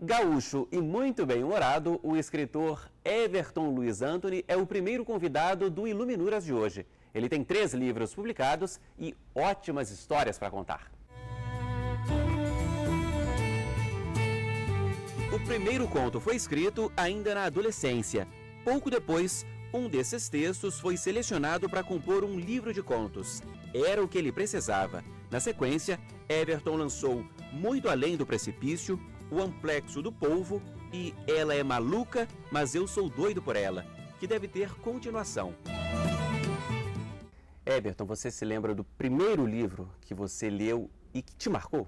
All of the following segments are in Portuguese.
Gaúcho e muito bem-humorado, o escritor Everton Luiz Antony é o primeiro convidado do Iluminuras de hoje. Ele tem 3 livros publicados e ótimas histórias para contar. O primeiro conto foi escrito ainda na adolescência. Pouco depois, um desses textos foi selecionado para compor um livro de contos. Era o que ele precisava. Na sequência, Everton lançou Muito Além do Precipício, O Amplexo do Polvo e Ela é Maluca, mas Eu Sou Doido por Ela, que deve ter continuação. Everton, você se lembra do primeiro livro que você leu e que te marcou?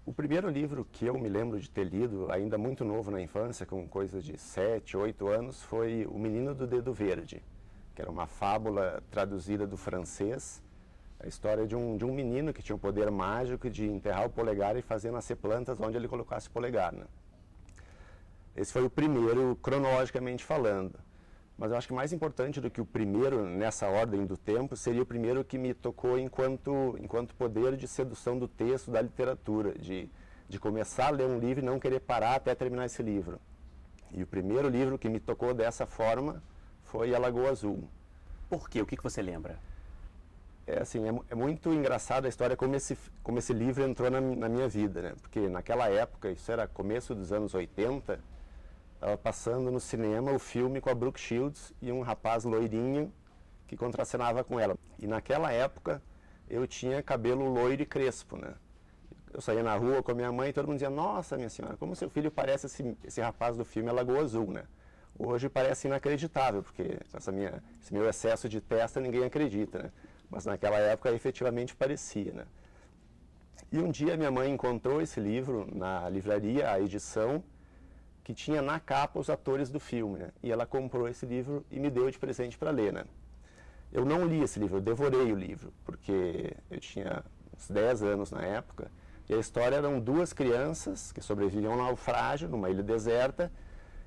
O primeiro livro que eu me lembro de ter lido, ainda muito novo na infância, com coisa de 7, 8 anos, foi O Menino do Dedo Verde, que era uma fábula traduzida do francês, a história de um menino que tinha o poder mágico de enterrar o polegar e fazer nascer plantas onde ele colocasse o polegar, né? Esse foi o primeiro, cronologicamente falando. Mas eu acho que mais importante do que o primeiro, nessa ordem do tempo, seria o primeiro que me tocou enquanto poder de sedução do texto, da literatura, de começar a ler um livro e não querer parar até terminar esse livro. E o primeiro livro que me tocou dessa forma foi A Lagoa Azul. Por quê? O que você lembra? É muito engraçada a história como esse livro entrou na minha vida, né? Porque naquela época, isso era começo dos anos 80, estava passando no cinema o filme com a Brooke Shields e um rapaz loirinho que contracenava com ela. E naquela época eu tinha cabelo loiro e crespo, né? Eu saía na rua com a minha mãe e todo mundo dizia: "Nossa, minha senhora, como seu filho parece esse rapaz do filme A Lagoa Azul", né? Hoje parece inacreditável, porque com esse meu excesso de testa ninguém acredita, né? Mas naquela época efetivamente parecia, né? E um dia minha mãe encontrou esse livro na livraria, a edição, que tinha na capa os atores do filme, né? E ela comprou esse livro e me deu de presente para ler, né? Eu não li esse livro, eu devorei o livro, porque eu tinha uns 10 anos na época, e a história eram 2 crianças que sobreviviam a um naufrágio numa ilha deserta,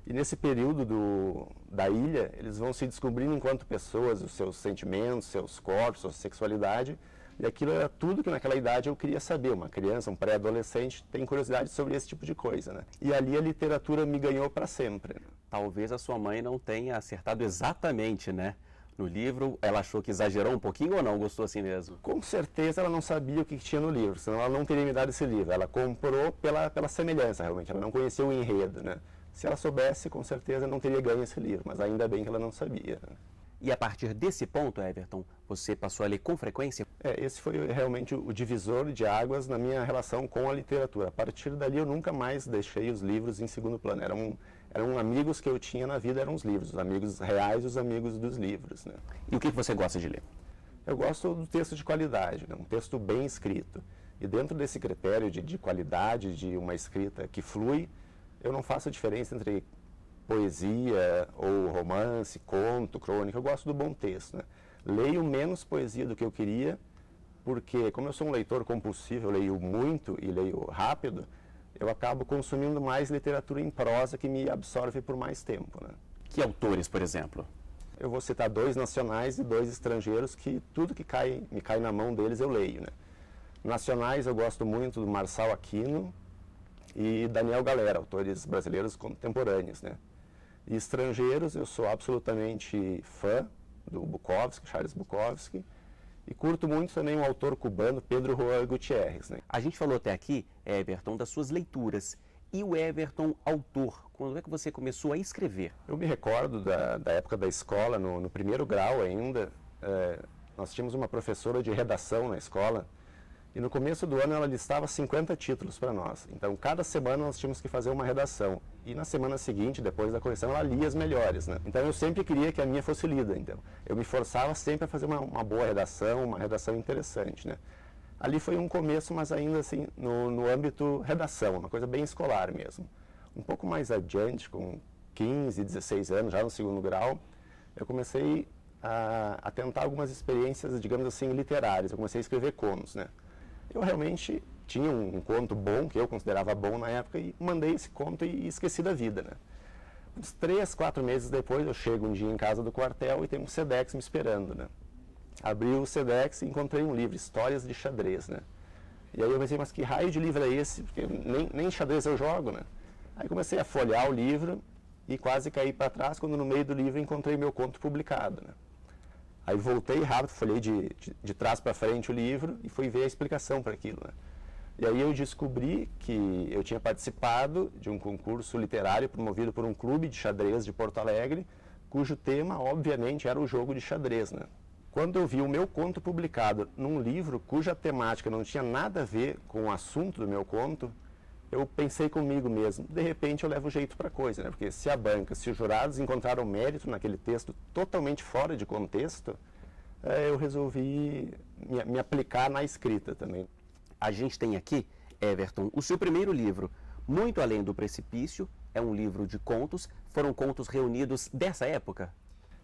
e nesse período da ilha, eles vão se descobrindo enquanto pessoas, os seus sentimentos, seus corpos, sua sexualidade, e aquilo era tudo que naquela idade eu queria saber. Uma criança, um pré-adolescente, tem curiosidade sobre esse tipo de coisa, né? E ali a literatura me ganhou para sempre. Talvez a sua mãe não tenha acertado exatamente, né? No livro, ela achou que exagerou um pouquinho ou não? Gostou assim mesmo? Com certeza ela não sabia o que tinha no livro, senão ela não teria me dado esse livro. Ela comprou pela semelhança, realmente. Ela não conhecia o enredo, né? Se ela soubesse, com certeza não teria ganho esse livro, mas ainda bem que ela não sabia. E a partir desse ponto, Everton, você passou a ler com frequência? Esse foi realmente o divisor de águas na minha relação com a literatura. A partir dali eu nunca mais deixei os livros em segundo plano. Eram amigos que eu tinha na vida, eram os livros, os amigos reais e os amigos dos livros, né? E o que você gosta de ler? Eu gosto do texto de qualidade, né? Um texto bem escrito. E dentro desse critério de qualidade, de uma escrita que flui, eu não faço a diferença entre poesia ou romance, conto, crônica. Eu gosto do bom texto, né? Leio menos poesia do que eu queria, porque como eu sou um leitor compulsivo, eu leio muito e leio rápido, eu acabo consumindo mais literatura em prosa que me absorve por mais tempo, né? Que autores, por exemplo? Eu vou citar 2 nacionais e 2 estrangeiros que tudo que me cai na mão deles eu leio, né? Nacionais eu gosto muito do Marçal Aquino e Daniel Galera, autores brasileiros contemporâneos, né? E estrangeiros, eu sou absolutamente fã do Bukowski, Charles Bukowski, e curto muito também um autor cubano, Pedro Juan Gutierrez, né? A gente falou até aqui, Everton, das suas leituras. E o Everton, autor, quando é que você começou a escrever? Eu me recordo da época da escola, no primeiro grau ainda, nós tínhamos uma professora de redação na escola, e no começo do ano ela listava 50 títulos para nós. Então, cada semana nós tínhamos que fazer uma redação. E na semana seguinte, depois da correção, ela lia as melhores, né? Então, eu sempre queria que a minha fosse lida. Então, eu me forçava sempre a fazer uma boa redação, uma redação interessante, né? Ali foi um começo, mas ainda assim, no âmbito redação, uma coisa bem escolar mesmo. Um pouco mais adiante, com 15, 16 anos, já no segundo grau, eu comecei a tentar algumas experiências, digamos assim, literárias. Eu comecei a escrever contos, né? Eu realmente tinha um conto bom, que eu considerava bom na época, e mandei esse conto e esqueci da vida, né? Uns 3, 4 meses depois, eu chego um dia em casa do quartel e tem um Sedex me esperando, né? Abri o Sedex e encontrei um livro, Histórias de Xadrez, né? E aí eu pensei, mas que raio de livro é esse? Porque nem xadrez eu jogo, né? Aí comecei a folhear o livro e quase caí para trás quando no meio do livro encontrei meu conto publicado, né? Aí voltei rápido, folhei de trás para frente o livro e fui ver a explicação para aquilo, né? E aí eu descobri que eu tinha participado de um concurso literário promovido por um clube de xadrez de Porto Alegre, cujo tema, obviamente, era o jogo de xadrez, né? Quando eu vi o meu conto publicado num livro cuja temática não tinha nada a ver com o assunto do meu conto, eu pensei comigo mesmo, de repente eu levo jeito para a coisa, né? Porque se a banca, se os jurados encontraram mérito naquele texto totalmente fora de contexto, eu resolvi me aplicar na escrita também. A gente tem aqui, Everton, o seu primeiro livro, Muito Além do Precipício, é um livro de contos. Foram contos reunidos dessa época?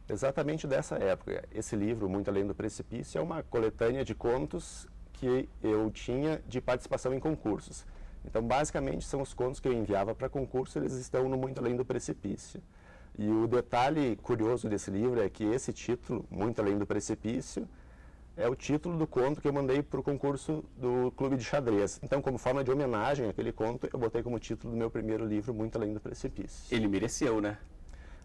Exatamente dessa época. Esse livro, Muito Além do Precipício, é uma coletânea de contos que eu tinha de participação em concursos. Então, basicamente, são os contos que eu enviava para concurso, eles estão no Muito Além do Precipício. E o detalhe curioso desse livro é que esse título, Muito Além do Precipício, é o título do conto que eu mandei para o concurso do Clube de Xadrez. Então, como forma de homenagem àquele conto, eu botei como título do meu primeiro livro, Muito Além do Precipício. Ele mereceu, né?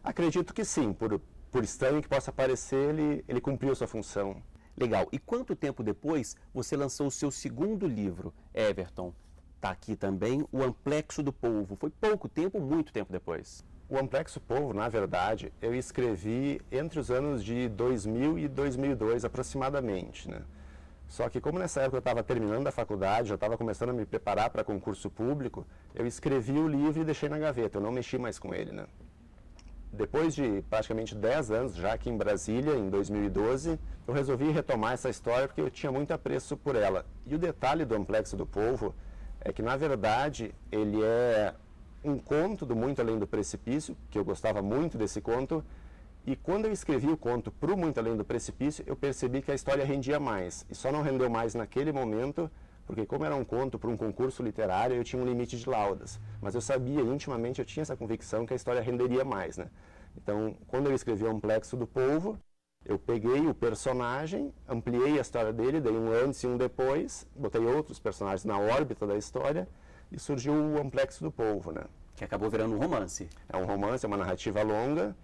Acredito que sim. Por estranho que possa parecer, ele cumpriu sua função. Legal. E quanto tempo depois você lançou o seu segundo livro, Everton? Está aqui também, O Amplexo do Polvo. Foi pouco tempo, muito tempo depois? O Amplexo Polvo, na verdade, eu escrevi entre os anos de 2000 e 2002 aproximadamente, né? Só que como nessa época eu estava terminando a faculdade, já estava começando a me preparar para concurso público, eu escrevi o livro e deixei na gaveta, eu não mexi mais com ele, né? Depois de praticamente 10 anos, já aqui em Brasília, em 2012, eu resolvi retomar essa história porque eu tinha muito apreço por ela. E o detalhe do Amplexo do Polvo é que, na verdade, ele é um conto do Muito Além do Precipício, que eu gostava muito desse conto, e quando eu escrevi o conto para o Muito Além do Precipício, eu percebi que a história rendia mais, e só não rendeu mais naquele momento, porque como era um conto para um concurso literário, eu tinha um limite de laudas, mas eu sabia intimamente, eu tinha essa convicção que a história renderia mais, né? Então, quando eu escrevi O Amplexo do Polvo, eu peguei o personagem, ampliei a história dele, dei um antes e um depois, botei outros personagens na órbita da história, e surgiu o Amplexo do Polvo, né? Que acabou virando um romance. É um romance, é uma narrativa longa,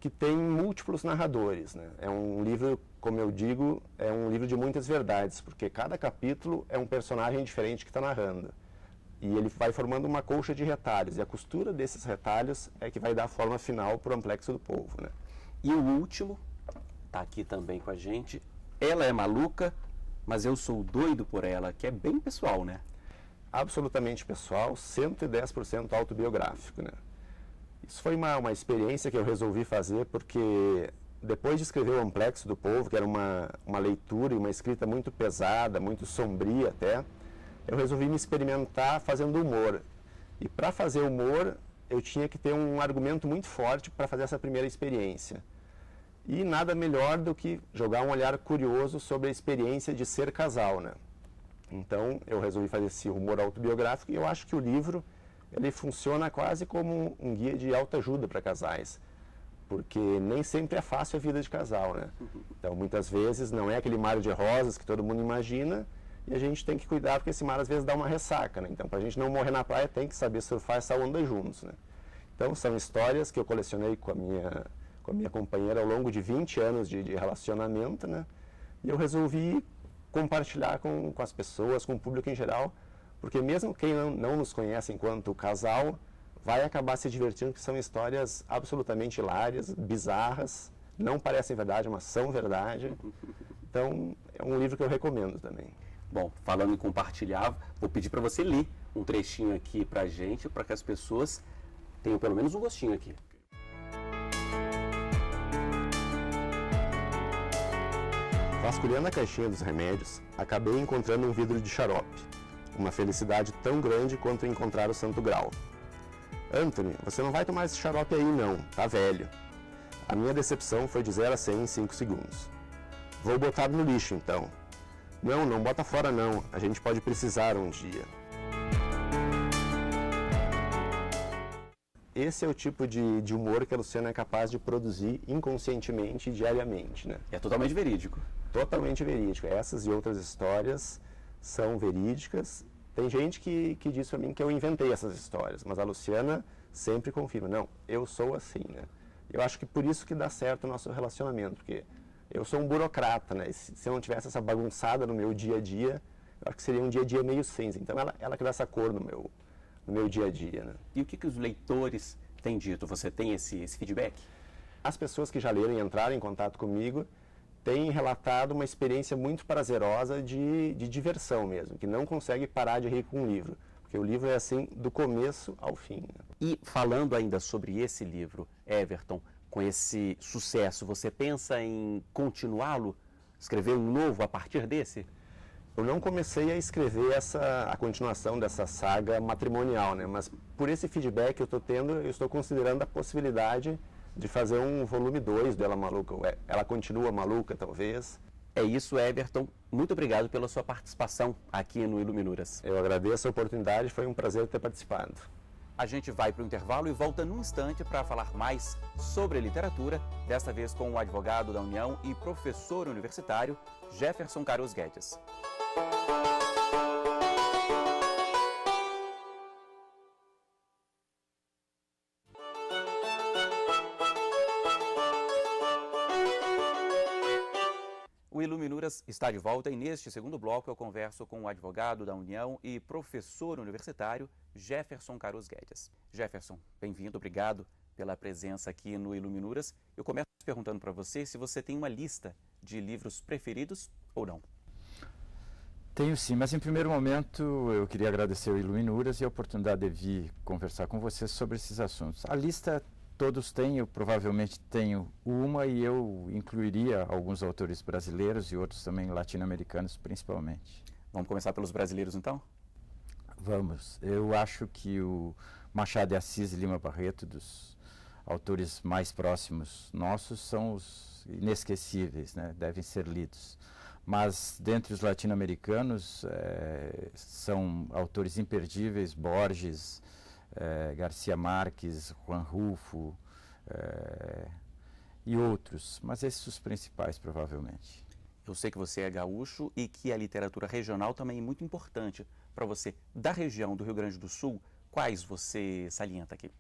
que tem múltiplos narradores, né? É um livro, como eu digo, é um livro de muitas verdades, porque cada capítulo é um personagem diferente que está narrando. E ele vai formando uma colcha de retalhos, e a costura desses retalhos é que vai dar a forma final para o Amplexo do Polvo, né? E o último, está aqui também com a gente, Ela é Maluca, mas eu sou doido por ela, que é bem pessoal, né? Absolutamente pessoal, 110% autobiográfico, né? Isso foi uma experiência que eu resolvi fazer porque depois de escrever o Amplexo do Polvo, que era uma leitura e uma escrita muito pesada, muito sombria até, eu resolvi me experimentar fazendo humor. E para fazer humor, eu tinha que ter um argumento muito forte para fazer essa primeira experiência. E nada melhor do que jogar um olhar curioso sobre a experiência de ser casal, né? Então, eu resolvi fazer esse humor autobiográfico e eu acho que o livro, ele funciona quase como um guia de autoajuda para casais, porque nem sempre é fácil a vida de casal, né? Então, muitas vezes não é aquele mar de rosas que todo mundo imagina e a gente tem que cuidar porque esse mar às vezes dá uma ressaca, né? Então, para a gente não morrer na praia, tem que saber surfar essa onda juntos, né? Então, são histórias que eu colecionei com a minha companheira ao longo de 20 anos de relacionamento, né? E eu resolvi compartilhar com as pessoas, com o público em geral, porque mesmo quem não nos conhece enquanto casal, vai acabar se divertindo, que são histórias absolutamente hilárias, bizarras, não parecem verdade, mas são verdade. Então, é um livro que eu recomendo também. Bom, falando em compartilhar, vou pedir para você ler um trechinho aqui para a gente, para que as pessoas tenham pelo menos um gostinho aqui. Vasculhando a caixinha dos remédios, acabei encontrando um vidro de xarope. Uma felicidade tão grande quanto encontrar o Santo Grau. Anthony, você não vai tomar esse xarope aí não, tá velho. A minha decepção foi de 0 a 100 em 5 segundos. Vou botar no lixo então. Não, não bota fora não, a gente pode precisar um dia. Esse é o tipo de humor que a Luciana é capaz de produzir inconscientemente e diariamente, né? É totalmente verídico. Totalmente verídico. Essas e outras histórias são verídicas. Tem gente que diz para mim que eu inventei essas histórias, mas a Luciana sempre confirma, não, eu sou assim, né? Eu acho que por isso que dá certo o nosso relacionamento, porque eu sou um burocrata, né? Se eu não tivesse essa bagunçada no meu dia a dia, eu acho que seria um dia a dia meio cinza. Então ela que dá essa cor no meu dia a dia, né? E o que os leitores têm dito? Você tem esse feedback? As pessoas que já leram e entraram em contato comigo têm relatado uma experiência muito prazerosa de diversão mesmo, que não consegue parar de rir com o livro, porque o livro é assim do começo ao fim, né? E falando ainda sobre esse livro, Everton, com esse sucesso, você pensa em continuá-lo, escrever um novo a partir desse? Eu não comecei a escrever a continuação dessa saga matrimonial, né? Mas por esse feedback que eu estou tendo, eu estou considerando a possibilidade de fazer um volume 2 dela maluca. Ela continua maluca, talvez. É isso, Everton. Muito obrigado pela sua participação aqui no Iluminuras. Eu agradeço a oportunidade, foi um prazer ter participado. A gente vai para o intervalo e volta num instante para falar mais sobre literatura, desta vez com o advogado da União e professor universitário, Jefferson Carlos Guedes. O Iluminuras está de volta e neste segundo bloco eu converso com o advogado da União e professor universitário Jefferson Carlos Guedes. Jefferson, bem-vindo, obrigado pela presença aqui no Iluminuras. Eu começo perguntando para você se você tem uma lista de livros preferidos ou não. Tenho sim, mas em primeiro momento eu queria agradecer ao Iluminuras e a oportunidade de vir conversar com você sobre esses assuntos. A lista todos têm, eu provavelmente tenho uma e eu incluiria alguns autores brasileiros e outros também latino-americanos principalmente. Vamos começar pelos brasileiros então? Vamos. Eu acho que o Machado de Assis e Lima Barreto, dos autores mais próximos nossos, são os inesquecíveis, né? Devem ser lidos. Mas dentre os latino-americanos são autores imperdíveis, Borges, Garcia Marques, Juan Rulfo e outros, mas esses os principais provavelmente. Eu sei que você é gaúcho e que a literatura regional também é muito importante para você. Da região do Rio Grande do Sul, quais você salienta aqui?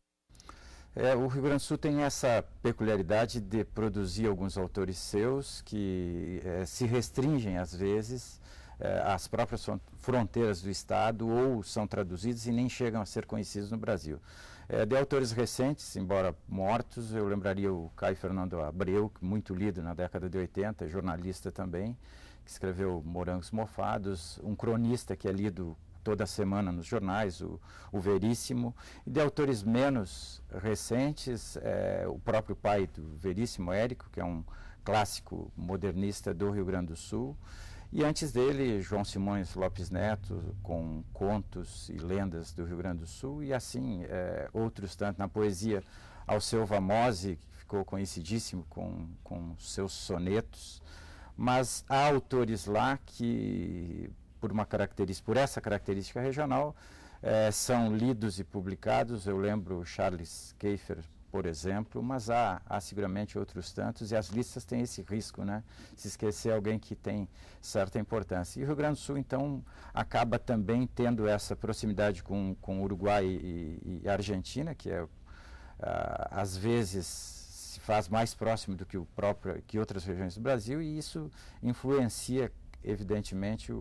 O Rio Grande do Sul tem essa peculiaridade de produzir alguns autores seus que se restringem às vezes às próprias fronteiras do estado ou são traduzidos e nem chegam a ser conhecidos no Brasil. De autores recentes, embora mortos, eu lembraria o Caio Fernando Abreu, muito lido na década de 80, jornalista também, que escreveu Morangos Mofados, um cronista que é lido toda semana nos jornais, o Veríssimo, e de autores menos recentes, o próprio pai do Veríssimo, Érico, que é um clássico modernista do Rio Grande do Sul, e antes dele, João Simões Lopes Neto, com contos e lendas do Rio Grande do Sul, e assim outros tanto. Na poesia, Alceu Vamose, que ficou conhecidíssimo com seus sonetos, mas há autores lá que, por essa característica regional, são lidos e publicados. Eu lembro Charles Keifer, por exemplo, mas há seguramente outros tantos, e as listas têm esse risco, né? Se esquecer alguém que tem certa importância. E o Rio Grande do Sul, então, acaba também tendo essa proximidade com Uruguai e Argentina, que às vezes se faz mais próximo do que outras regiões do Brasil, e isso influencia evidentemente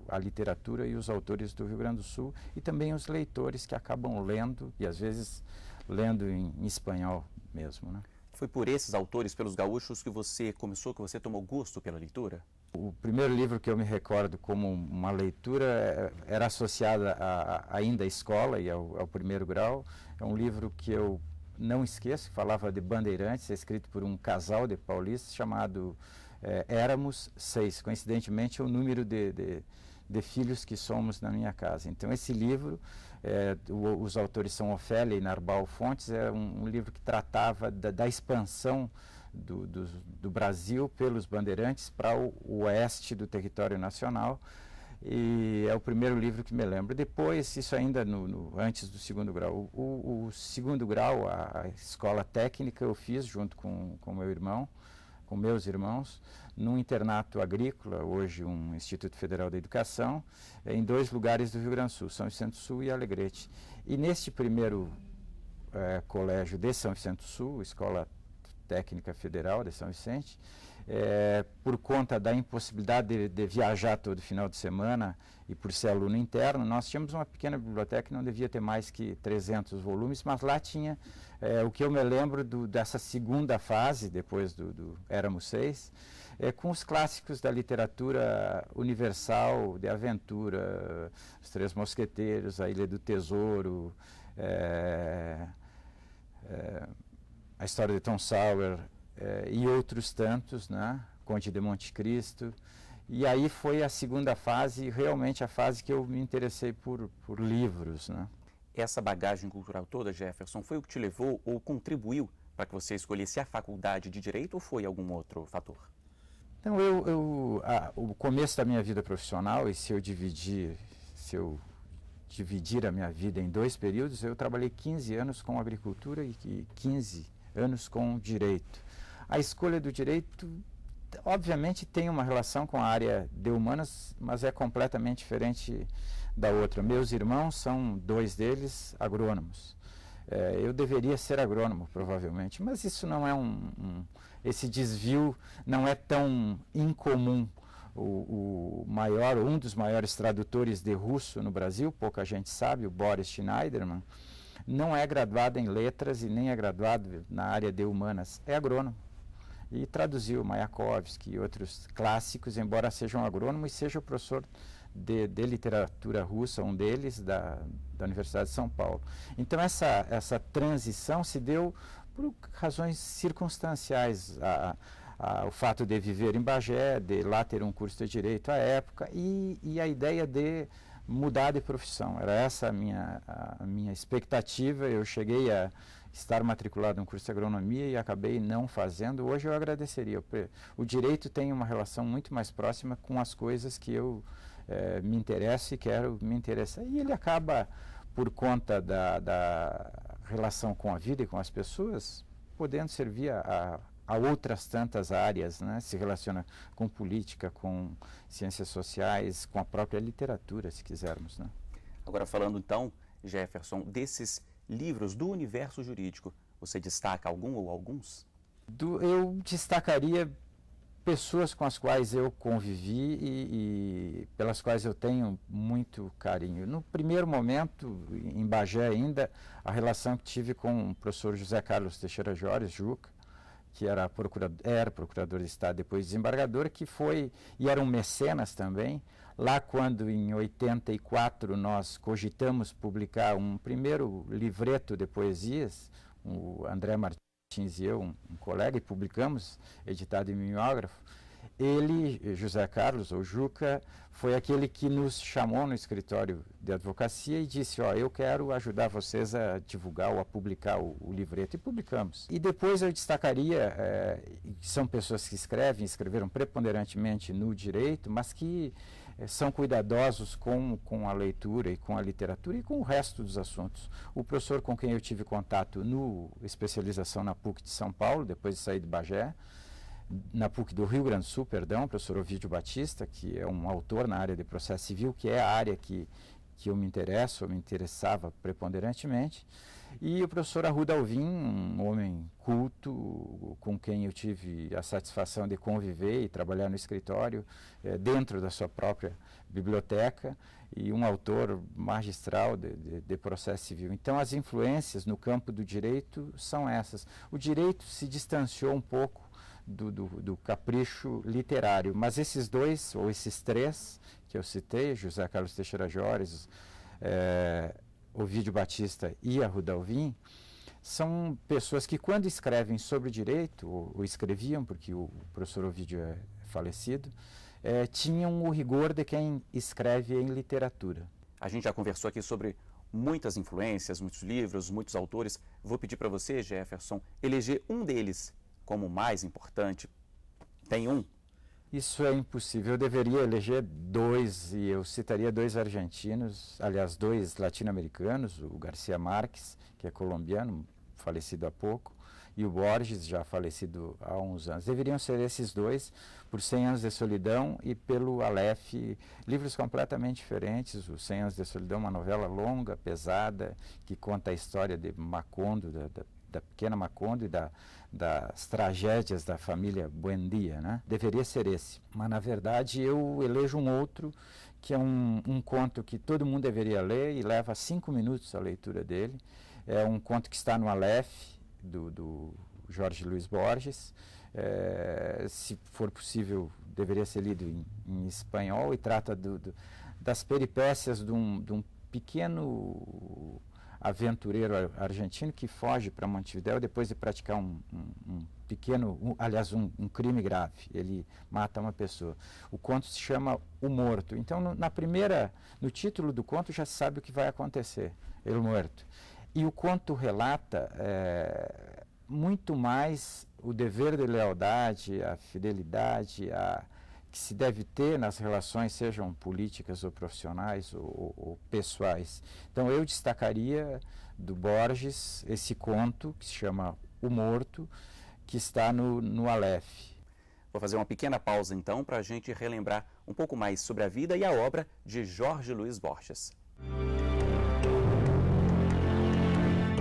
a literatura e os autores do Rio Grande do Sul, e também os leitores que acabam lendo, e às vezes lendo em espanhol mesmo, né? Foi por esses autores, pelos gaúchos, que você tomou gosto pela leitura? O primeiro livro que eu me recordo como uma leitura era associada ainda à escola e ao primeiro grau. É um livro que eu não esqueço, falava de Bandeirantes, é escrito por um casal de paulistas chamado Éramos 6. Coincidentemente, é o número de filhos que somos na minha casa. Então, esse livro, os autores são Ofélia e Narbal Fontes, é um livro que tratava da expansão do Brasil pelos bandeirantes para o oeste do território nacional, e é o primeiro livro que me lembro. Depois, isso ainda antes do segundo grau. O segundo grau, a escola técnica, eu fiz junto com meu irmão, com meus irmãos, num internato agrícola, hoje um Instituto Federal da Educação, em 2 lugares do Rio Grande do Sul, São Vicente do Sul e Alegrete. E neste primeiro colégio de São Vicente do Sul, Escola Técnica Federal de São Vicente, por conta da impossibilidade de viajar todo final de semana e por ser aluno interno, nós tínhamos uma pequena biblioteca que não devia ter mais que 300 volumes, mas lá tinha o que eu me lembro dessa segunda fase, depois éramos 6, com os clássicos da literatura universal, de aventura, Os Três Mosqueteiros, A Ilha do Tesouro, A História de Tom Sawyer, e outros tantos, né? Conde de Monte Cristo. E aí foi a segunda fase, realmente a fase que eu me interessei por livros, né? Essa bagagem cultural toda, Jefferson, foi o que te levou ou contribuiu para que você escolhesse a faculdade de Direito ou foi algum outro fator? Então, o começo da minha vida profissional, e se eu dividir a minha vida em 2 períodos, eu trabalhei 15 anos com agricultura e 15 anos com direito. A escolha do direito, obviamente, tem uma relação com a área de humanas, mas é completamente diferente da outra. Meus irmãos são 2 deles agrônomos. Eu deveria ser agrônomo, provavelmente, mas isso não é esse desvio não é tão incomum. Um dos maiores tradutores de russo no Brasil, pouca gente sabe, o Boris Schneiderman, não é graduado em letras e nem é graduado na área de humanas, é agrônomo. E traduziu Mayakovsky e outros clássicos, embora sejam agrônomo e seja o professor de literatura russa, um deles, da Universidade de São Paulo. Então essa transição se deu por razões circunstanciais, o fato de viver em Bagé, de lá ter um curso de Direito à época e a ideia de mudar de profissão. Era essa a minha expectativa. Eu cheguei a estar matriculado no curso de agronomia e acabei não fazendo. Hoje eu agradeceria. O direito tem uma relação muito mais próxima com as coisas que eu me interesso e quero me interessar. E ele acaba, por conta da relação com a vida e com as pessoas, podendo servir a outras tantas áreas, né? Se relaciona com política, com ciências sociais, com a própria literatura, se quisermos, né? Agora, falando então, Jefferson, desses livros do universo jurídico, você destaca algum ou alguns? Eu destacaria pessoas com as quais eu convivi e pelas quais eu tenho muito carinho. No primeiro momento, em Bagé ainda, a relação que tive com o professor José Carlos Teixeira Jores, Juca, que era procurador de Estado, depois desembargador, que foi, e era um mecenas também. Lá quando, em 84, nós cogitamos publicar um primeiro livreto de poesias, o André Martins e eu, um colega, e publicamos, editado em mimeógrafo. Ele, José Carlos, ou Juca, foi aquele que nos chamou no escritório de advocacia e disse, eu quero ajudar vocês a divulgar ou a publicar o livreto, e publicamos. E depois eu destacaria, são pessoas que escreveram preponderantemente no direito, mas que são cuidadosos com a leitura e com a literatura e com o resto dos assuntos. O professor com quem eu tive contato no especialização na PUC de São Paulo, depois de sair de Bagé, na PUC do Rio Grande do Sul, perdão, o professor Ovídio Batista, que é um autor na área de processo civil, que é a área que eu me interessava preponderantemente, e o professor Arruda Alvim, um homem culto, com quem eu tive a satisfação de conviver e trabalhar no escritório, dentro da sua própria biblioteca, e um autor magistral de processo civil. Então, as influências no campo do direito são essas. O direito se distanciou um pouco do capricho literário, mas esses 2, ou esses 3 que eu citei, José Carlos Teixeira Jores, Ovídio Batista e Arruda Alvim, são pessoas que, quando escrevem sobre direito, ou escreviam, porque o professor Ovídio é falecido, tinham o rigor de quem escreve em literatura. A gente já conversou aqui sobre muitas influências, muitos livros, muitos autores. Vou pedir para você, Jefferson, eleger um deles como mais importante. Tem um? Isso é impossível. Eu deveria eleger 2, e eu citaria 2 argentinos, aliás, 2 latino-americanos, o Garcia Marques, que é colombiano, falecido há pouco, e o Borges, já falecido há uns anos. Deveriam ser esses dois, por 100 Anos de Solidão e pelo Aleph, livros completamente diferentes. O 100 Anos de Solidão, uma novela longa, pesada, que conta a história de Macondo, da pequena Macondo e das tragédias da família Buendia, né? Deveria ser esse. Mas, na verdade, eu elejo um outro, que é um conto que todo mundo deveria ler e leva 5 minutos a leitura dele. É um conto que está no Aleph, do Jorge Luis Borges. Se for possível, deveria ser lido em espanhol, e trata das peripécias de um pequeno aventureiro argentino que foge para Montevidéu depois de praticar um crime grave. Ele mata uma pessoa. O conto se chama O Morto. Então, no título do conto já se sabe o que vai acontecer, El Muerto. E o conto relata muito mais o dever de lealdade, a fidelidade, que se deve ter nas relações, sejam políticas ou profissionais ou pessoais. Então, eu destacaria do Borges esse conto que se chama O Morto, que está no Aleph. Vou fazer uma pequena pausa então para a gente relembrar um pouco mais sobre a vida e a obra de Jorge Luis Borges.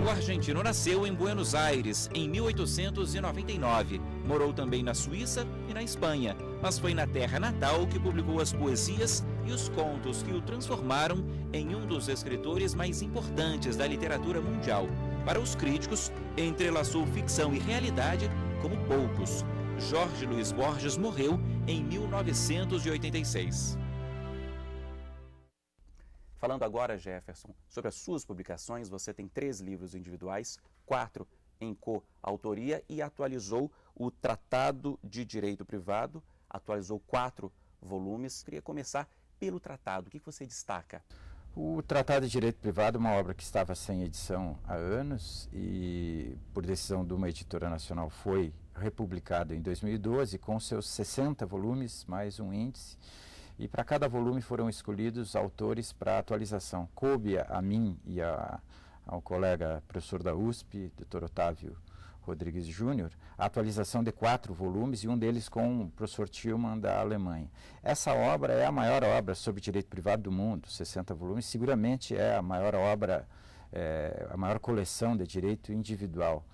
O argentino nasceu em Buenos Aires em 1899. Morou também na Suíça e na Espanha, mas foi na terra natal que publicou as poesias e os contos que o transformaram em um dos escritores mais importantes da literatura mundial. Para os críticos, entrelaçou ficção e realidade como poucos. Jorge Luis Borges morreu em 1986. Falando agora, Jefferson, sobre as suas publicações, você tem 3 livros individuais, 4 em coautoria e atualizou o Tratado de Direito Privado, atualizou 4 volumes. Queria começar pelo tratado. O que você destaca? O Tratado de Direito Privado é uma obra que estava sem edição há anos e, por decisão de uma editora nacional, foi republicado em 2012 com seus 60 volumes, mais um índice. E para cada volume foram escolhidos autores para atualização. Coube a mim e ao colega professor da USP, Dr. Otávio Rodrigues Júnior, a atualização de 4 volumes, e um deles com o professor Tillman, da Alemanha. Essa obra é a maior obra sobre direito privado do mundo, 60 volumes, seguramente é a maior obra, a maior coleção de direito individual.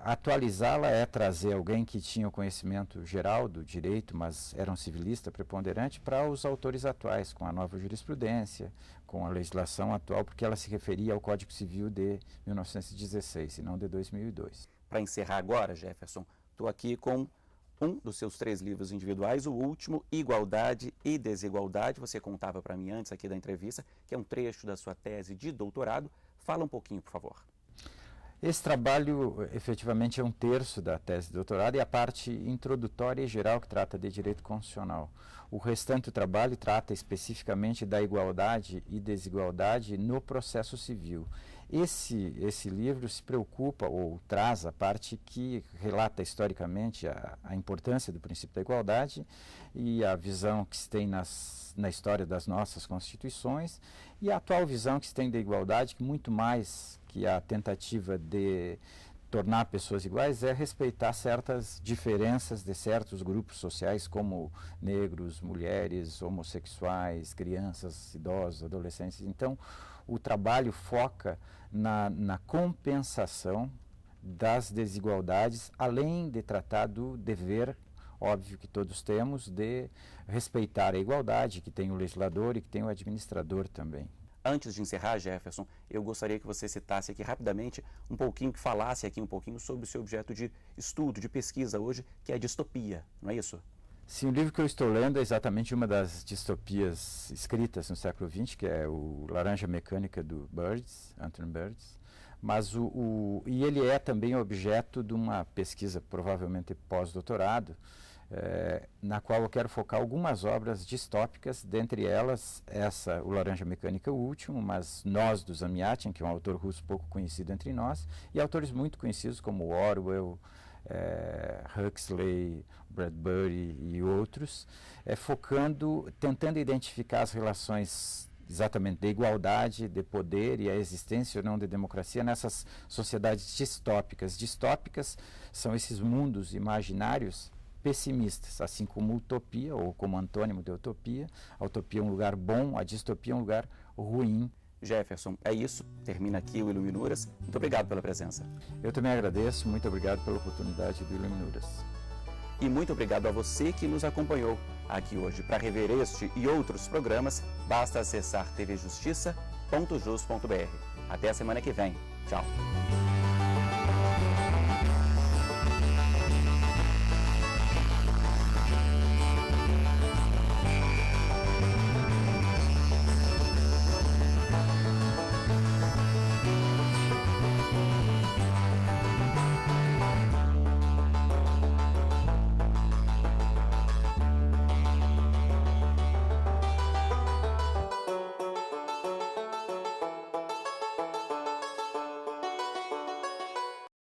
Atualizá-la é trazer alguém que tinha o conhecimento geral do direito, mas era um civilista preponderante, para os autores atuais, com a nova jurisprudência, com a legislação atual, porque ela se referia ao Código Civil de 1916 e não de 2002. Para encerrar agora, Jefferson, estou aqui com um dos seus 3 livros individuais, o último, Igualdade e Desigualdade. Você contava para mim antes aqui da entrevista, que é um trecho da sua tese de doutorado. Fala um pouquinho, por favor. Esse trabalho, efetivamente, é um terço da tese de doutorado e a parte introdutória e geral, que trata de direito constitucional. O restante do trabalho trata especificamente da igualdade e desigualdade no processo civil. Esse livro se preocupa, ou traz a parte que relata historicamente a importância do princípio da igualdade e a visão que se tem na história das nossas constituições e a atual visão que se tem da igualdade, que muito mais que a tentativa de tornar pessoas iguais é respeitar certas diferenças de certos grupos sociais, como negros, mulheres, homossexuais, crianças, idosos, adolescentes. Então, o trabalho foca na compensação das desigualdades, além de tratar do dever, óbvio que todos temos, de respeitar a igualdade, que tem o legislador e que tem o administrador também. Antes de encerrar, Jefferson, eu gostaria que você citasse aqui rapidamente um pouquinho, que falasse aqui um pouquinho sobre o seu objeto de estudo, de pesquisa hoje, que é a distopia, não é isso? Sim, o livro que eu estou lendo é exatamente uma das distopias escritas no século XX, que é o Laranja Mecânica, do Birds, Anthony Birds, mas e ele é também objeto de uma pesquisa, provavelmente pós-doutorado, na qual eu quero focar algumas obras distópicas, dentre elas o Laranja Mecânica, o último, mas Nós, do Zamyatin, que é um autor russo pouco conhecido entre nós, e autores muito conhecidos como Orwell, Huxley, Bradbury e outros, tentando identificar as relações exatamente de igualdade, de poder e a existência ou não de democracia nessas sociedades distópicas. Distópicas são esses mundos imaginários pessimistas, assim como utopia, ou como antônimo de utopia. A utopia é um lugar bom, a distopia é um lugar ruim. Jefferson, é isso. Termina aqui o Iluminuras. Muito obrigado pela presença. Eu também agradeço, muito obrigado pela oportunidade do Iluminuras. E muito obrigado a você que nos acompanhou aqui hoje. Para rever este e outros programas, basta acessar tvjustiça.jus.br. Até a semana que vem. Tchau.